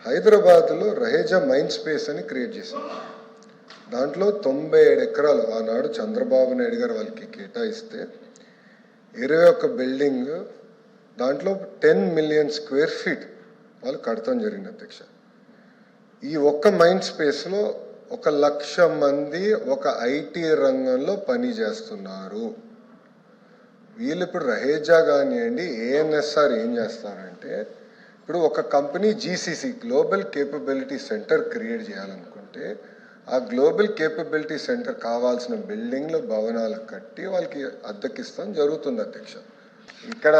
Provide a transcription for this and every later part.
హైదరాబాద్లో Raheja mind space అని create చేశారు. దాంట్లో 97 ఎకరాలు ఆనాడు చంద్రబాబు నాయుడు గారు వాళ్ళకి కేటాయిస్తే 21 బిల్డింగ్, దాంట్లో 10 మిలియన్ స్క్వేర్ ఫీట్ వాళ్ళు కడతాం జరిగింది అధ్యక్ష. ఈ ఒక్క మైండ్ స్పేస్లో 1,00,000 మంది ఒక ఐటీ రంగంలో పని చేస్తున్నారు. వీళ్ళు ఇప్పుడు రహేజా కానివ్వండి, ఏఎన్ఎస్ఆర్ ఏం చేస్తారంటే, ఇప్పుడు ఒక company GCC global capability centre create చేయాలనుకుంటే ఆ గ్లోబల్ కేపబిలిటీ సెంటర్ కావాల్సిన బిల్డింగ్లు భవనాలు కట్టి వాళ్ళకి అద్దెకిస్తాం జరుగుతుంది అధ్యక్ష. ఇక్కడ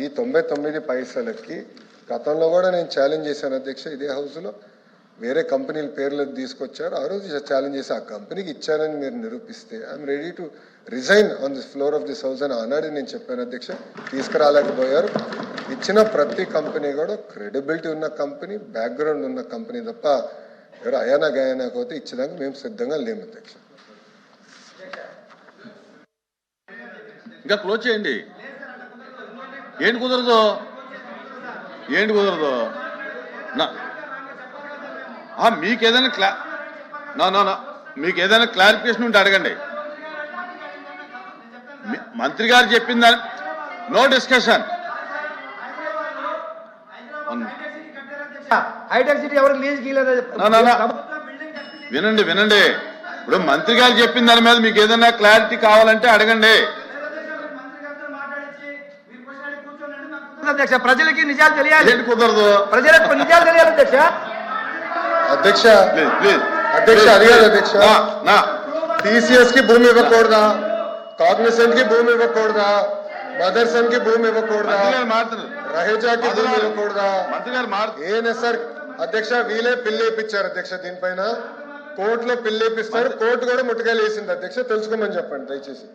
ఈ 99 పైసలకి గతంలో కూడా నేను ఛాలెంజ్ చేశాను అధ్యక్ష. ఇదే హౌస్లో వేరే కంపెనీల పేర్లు తీసుకొచ్చారు. ఆ రోజు ఛాలెంజ్ చేసి ఆ కంపెనీకి ఇచ్చానని మీరు నిరూపిస్తే I'm ready to resign on this floor of this house అని ఆనాడు నేను చెప్పాను అధ్యక్ష. తీసుకురాలేకపోయారు. ఇచ్చిన ప్రతి కంపెనీ కూడా క్రెడిబిలిటీ ఉన్న కంపెనీ, బ్యాక్గ్రౌండ్ ఉన్న కంపెనీ తప్ప ఎవరు అయానా గయానా పోతే ఇచ్చేదానికి మేము సిద్ధంగా లేము అధ్యక్ష. ఇంకా క్లోజ్ చేయండి. ఏంటి కుదరదు, ఏంటి కుదరదు? మీకు ఏదైనా మీకు ఏదైనా క్లారిఫికేషన్ ఉంటే అడగండి. మంత్రి గారు చెప్పిందా? No discussion. వినండి వినండి. ఇప్పుడు మంత్రి గారు చెప్పిన దాని మీద మీకు ఏదైనా క్లారిటీ కావాలంటే అడగండి. అధ్యక్ష ప్రజలకి నిజాలు తెలియాలి. ఏంటి కుదరదు? ప్రజలకు నిజాలు తెలియాలి అధ్యక్ష. అధ్యక్ష ప్లీజ్ అధ్యక్ష అది కాదు అధ్యక్ష. టీసీఎస్ కి భూమి ఇవ్వకూడదా? కాగ్నిసెంట్ కి భూమి ఇవ్వకూడదా? మదర్సన్ కి భూమి ఇవ్వకూడదా? రహేజాకి భూమి ఇవ్వకూడదా? ఏఎన్ఎస్ఆర్ అధ్యక్ష వీలే పిల్లేపించారు అధ్యక్ష. దీనిపైన కోర్టులో పిల్లేపిస్తారు. కోర్టు కూడా ముట్టుకాయలు వేసింది అధ్యక్ష. తెలుసుకోమని చెప్పండి దయచేసి.